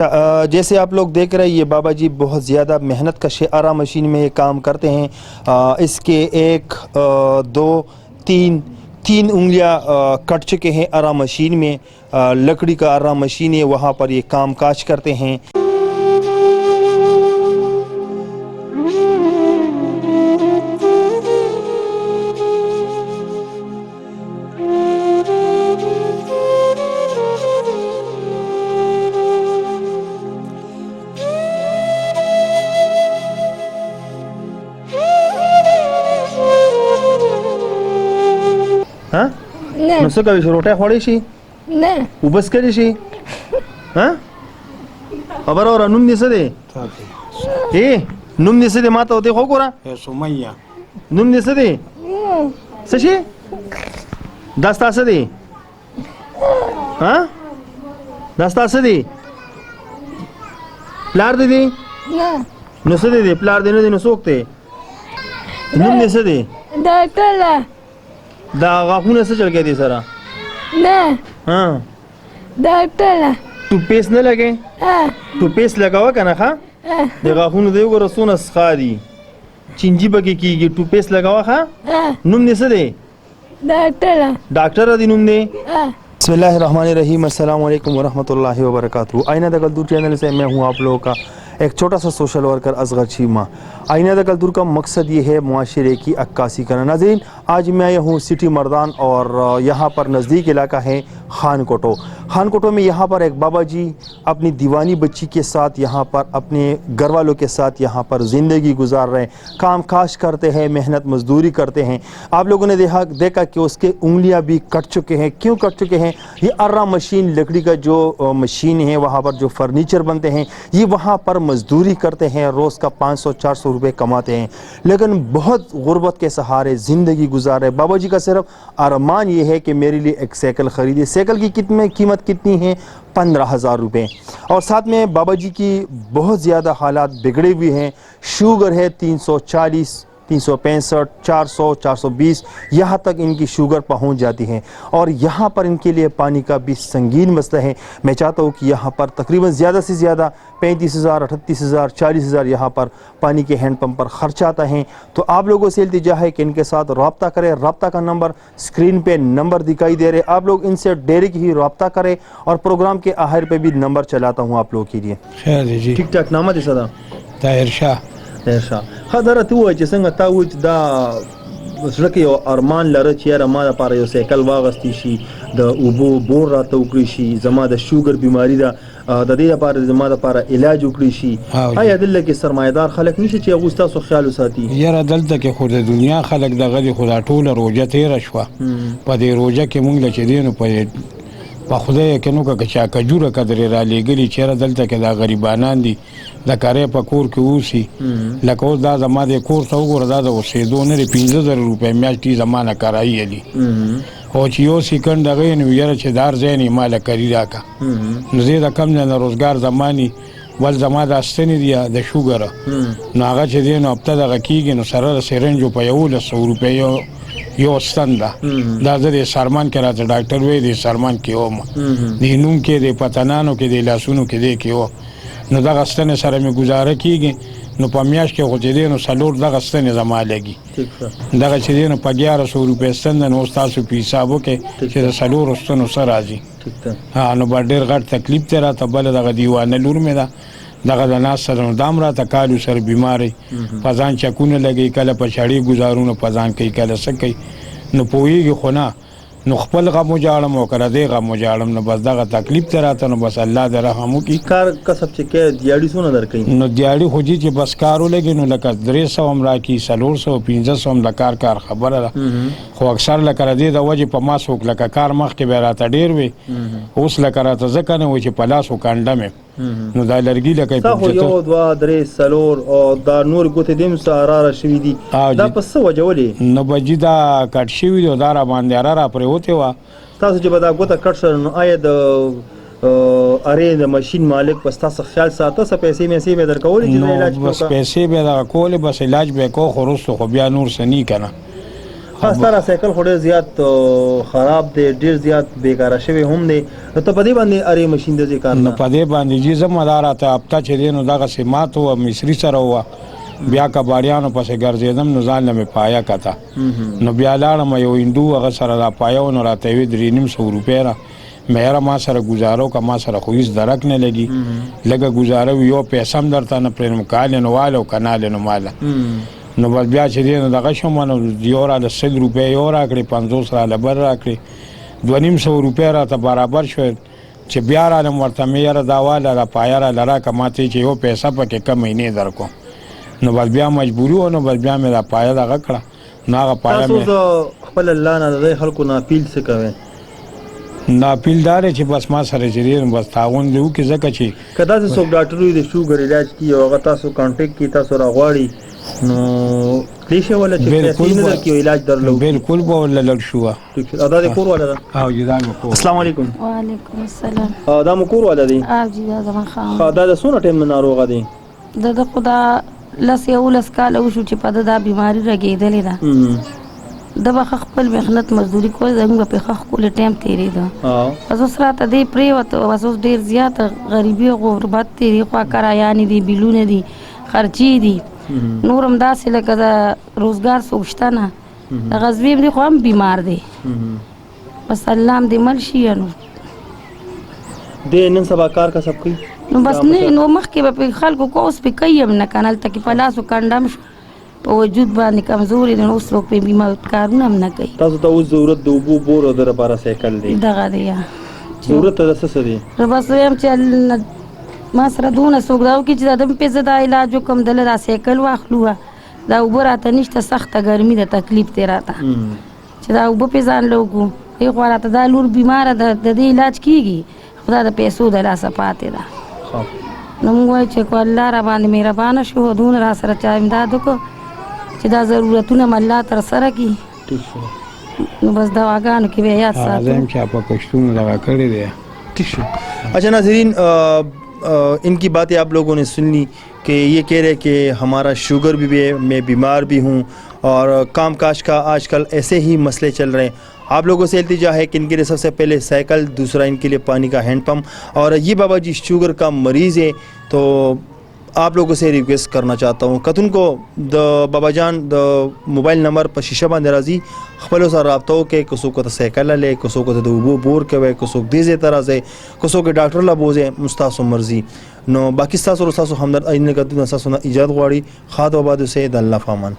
जैसे आप लोग देख रहे हैं ये बाबा जी बहुत ज़्यादा मेहनत कश है। आरा मशीन में ये काम करते हैं। इसके एक दो तीन उंगलियां कट चुके हैं आरा मशीन में। लकड़ी का आरा मशीन है, वहाँ पर ये काम काज करते हैं। हाँ नुसतं का रोट्या खोडीशी उबस करीशी हाँ बरोबर नुम दिसते नुम दिसते माता होते हो कोरा सुमैया नुम दिसते सशी दस्त असते हाँ दस्त असते प्लार दे नुसते दे प्लार देने दे नुसोकते नुम दिसते डॉक्टर दा गाखून ऐसे चल गया थी सारा हाँ डॉक्टर टूथपेस्ट न लगे टूथपेस्ट लगा हुआ ना खा दे गाखून दे को रसून अस्खारी चिंजी बगी की टूथपेस्ट लगा हुआ खा नुम निसे दे डॉक्टर दी नुम दे। बिस्मिल्लाहिर्रहमानिर्रहीम, अस्सलाम वालेकुम वरहमतुल्लाहि वबरकातुहू। आईना द कल्तूर चैनल से मैं हूँ आप लोगों का एक छोटा सा सोशल वर्कर असगर चीमा। आईना द कल्तूर का मकसद ये है मुआशरे की अक्कासी करना। नाज़रीन, आज मैं आया हूँ सिटी मर्दान और यहाँ पर नज़दीक इलाका है खानकोटो में। यहाँ पर एक बाबा जी अपनी दीवानी बच्ची के साथ यहाँ पर अपने घर वालों के साथ यहाँ पर ज़िंदगी गुजार रहे हैं, काम काज करते हैं, मेहनत मजदूरी करते हैं। आप लोगों ने देखा कि उसके उंगलियां भी कट चुके हैं। क्यों कट चुके हैं? ये अर्रा मशीन, लकड़ी का जो मशीन है, वहाँ पर जो फर्नीचर बनते हैं, ये वहाँ पर मजदूरी करते हैं, रोज़ का 500-400 रुपये कमाते हैं, लेकिन बहुत गुर्बत के सहारे ज़िंदगी गुजार रहे। बाबा जी का सिर्फ अरमान ये है कि मेरे लिए एक साइकिल ख़रीदे। साइकिल की कीमत कितनी है? 15,000 रुपये। और साथ में बाबा जी की बहुत ज़्यादा हालात बिगड़े हुए हैं। शुगर है 340, 365, 400, 420, यहाँ तक इनकी शुगर पहुँच जाती है। और यहाँ पर इनके लिए पानी का भी संगीन मसला है। मैं चाहता हूँ कि यहाँ पर तकरीबन ज़्यादा से ज़्यादा 35,000, 38,000, 40,000 यहाँ पर पानी के हैंडपम्प पर खर्च आता है। तो आप लोगों से इल्तिजा है कि इनके साथ रब्ता करें। रब्ता का नंबर स्क्रीन पे नंबर दिखाई दे रहे, आप लोग इनसे डायरेक्ट ही रब्ता करें। और प्रोग्राम के आखिर पे भी नंबर चलाता हूँ आप लोगों के लिए। ठीक ठाक नाम है सदा ताहिर शाह خدره ته وای چې څنګه تا وای چې دا زړه کې یو ارمان لره چې یاره ما لپاره یو سایکل واغستی شي، د اوبو بور راته وکړي شي، زما د شوګر بیماری ده د دې لپاره زما لپاره علاج وکړي شي. آیا دلته کې سرمایدار خلک نشي چې هغوی ستاسو خیال وساتي؟ یاره دلته کې خو د دنیا خلک دغه دي، خو دا ټوله روژه تېره شوه. په دې روژه کې مونږ له چې دی نو په خدای کې نو که چا کجوره قدرې را لېږلي چې یاره دلته کې دا غریبانان دي د کارې په کور کې اوسي. لکه اوس دا زما د کور ته وګوره، دا د اوسېدو نه دی 15,000 روپۍ میاشتې زما نه کرایي دي. خو چې یو سیکنډ دغه یې نو یاره چې دا هر ځای نه ما له کري راکړه، نو زه د کم ځای نه روزګار زما ني ول زما دا ستنې دي د شوګره، نو هغه چې دی نو هفته دغه کېږي نو سره د سرنجو په 1,100 روپۍ یو ستن ده. دا زه د سارمان کې راته ډاکټر وی دی سارمان کې وم، د نوم کې د پتنانو کې د لاسونو کې دی کې و، نو دغه ستنې سره مې ګزاره کېږي. نو په میاشت کې خو چې دی نو څلور دغه ستنې زما لګي. دغه چې دی نو په 1,100 روپۍ ستن ده. نو اوس تاسو په حساب وکړئ چې د څلورو ستنو څه راځي. نو به ډېر غټ تکلیف دی راته. بله دغه دیوانه لور مې ده، دغه د ناس سره نو دام راته کالو سره بیماری په ځان چکونه لګي، کله په چړې ګزارونه په ځان کوي، کله څه کوي، نو پوهېږي خو نه. نو خپل غم وجاړم او که د دې غم وجاړم، نو بس دغه تکلیف ته راته. نو بس الله دې رحم وکړي. کار کسب چې کوې دیاړي څونه درکوي؟ نو دیاړي خو چې بس کار ولګي نو لکه 300 هم راکړي، 400، 500 هم د کار خبره ده. خو اکثر لکه د دې د وجې په ما څوک لکه کار مخکې به راته ډېر وي، اوس لکه راته ځکه نه وي چې په لاس وکنډه مې نو دا لرګي لکه تا خو 1، 2، 3، 4 او دا نور ګوتې دې هم ساراره شوي دي. دا په څه وجه ولې؟ نو بجي دا کټ شوي دي، دا را باندې را پرېوتې وه. تاسو چې به دا ګوته کټ شوه نو آیا د ارې د ماشین مالک په ستاسو خیال ساته څه پیسې به درکولې چې علاج وکړه؟ بس پیسې به دغه کولې، بس علاج به یې کو، خو وروسته خو بیا نور څه نه که نه. ستا سایکل خو ډېر زیات خراب دی، ډېر زیات بېکاره شوی هم دی. ته په دې باندې اره ماشين د ذکر نو په دې باندې چې زموږ ته هفته چې دی نو دغه سمات او مصری سره وه بیا کباړیانو پسې ګرځېدم نو ځان له مې پایا کته نو بیا لاړم یو هندو هغه سره را پایا نو راته وی 350 روپۍ را مېره ما سره گزارو که ما سره خو هېڅ درک نه لګي لږه گزاره یو پیسه هم درته نه پرېږدم کال نو واله او که نال نو ماله نو بس بیا چې دی نو دغه شوم نو یو راله 100 روپۍ یو راکړې 50 راله بل راکړې 250 روپۍ راته برابر شوې چې بیا رالم ورته مې یاره دا واله را پایا راله راکړه ما ته چې یو پیسه پکې کم مهینې درکړم نو بس بیا مجبوري و نو بس بیا مې دا پایا دغه کړه نو هغه پایا تاسو د خپل الله نه د خلکو نه اپیل څه کوئ اپیل دار چې بس ما سره چې دی بس تعاون دی وکړي ځکه چې که داسې څوک ډاکټر وي د شوګر علاج کوي او هغه تاسو کانټیکټ کړي تاسو راغواړي نو کلی شي ولا چې پیسې نه درکوي علاج درلو بالکل به ولا لږ شو ادا د کور والا ده او جدا مکو السلام علیکم وعلیکم السلام دا مو کور والا دی جی دا زما خان دا د سونه ټیم ناروغه دی د خدا لس یو لس کال وشو چې په دا بیماری راګېدلې ده د بخ خپل مهنت مزدوري کوي زموږ په خخ کول ټیم تیرې ده پس اوس راته دی پریوت اوس ډیر زیات غریبي او غربت تیرې خوا کرایانې دي بیلونه دي خرچي دي نورم داسې لکه د روزګار سوچته نه د غزویم دی خو هم بیمار دی بس الله هم دې مل شي نو د نن سبا کار کا سب کوي نو بس نه نو مخکې به خلکو کو اوس په کوي هم نه کنه تکي په لاسو کندم شو په وجود باندې کمزوري دي نو اوس لوک په بیمه کارونه هم نه کوي تاسو ته اوس ضرورت د اوبو بور او د لپاره سایکل دی دغه دی ضرورت د څه دی بس وایم چې ما سره دونه څوک دا وکړي چې د دم پیسې د علاج وکم دله دا سایکل واخلو دا اوبه راته نشته سخته ګرمي د تکلیف دی راته چې دا اوبه پې ځان لوګو ای خو راته دا لور بیماره د دې علاج کیږي خدا د پیسو د لاسه پاتې ده نو موږ وایو چې کو الله را باندې مهربانه شو دونه را سره چا امداد وکړو چې دا ضرورتونه م الله تر سره کړي نو بس دواګانو کې به یاد ساتو چې په پښتون لگا کړی دی ٹھیک ہے اچھا ناظرین ان کی باتیں آپ لوگوں نے سن لی کہ یہ کہہ رہے کہ ہمارا شوگر بھی ہے میں بیمار بھی ہوں اور کام کاج کا آج کل ایسے ہی مسئلے چل رہے ہیں آپ لوگوں سے التجا ہے کہ ان کے لیے سب سے پہلے سائیکل دوسرا ان کے لیے پانی کا ہینڈ پمپ اور یہ بابا جی شوگر کا مریض ہے تو آپ لوگوں سے ریکویسٹ کرنا چاہتا ہوں کتن کو د بابا جان د موبائل نمبر پر شیشہ باندې راځي خپل سره رابطه وکړئ که څوک ته سایکل لې که څوک ته د اوبو بور کوي که څوک دې ځای ته راځي که څوک ډاکټر لا بوځي مستاسو مرضی نو باقي تاسو همدرد اینه کتو تاسو نه ایجاد غواړي خاط و باد سه د الله فامان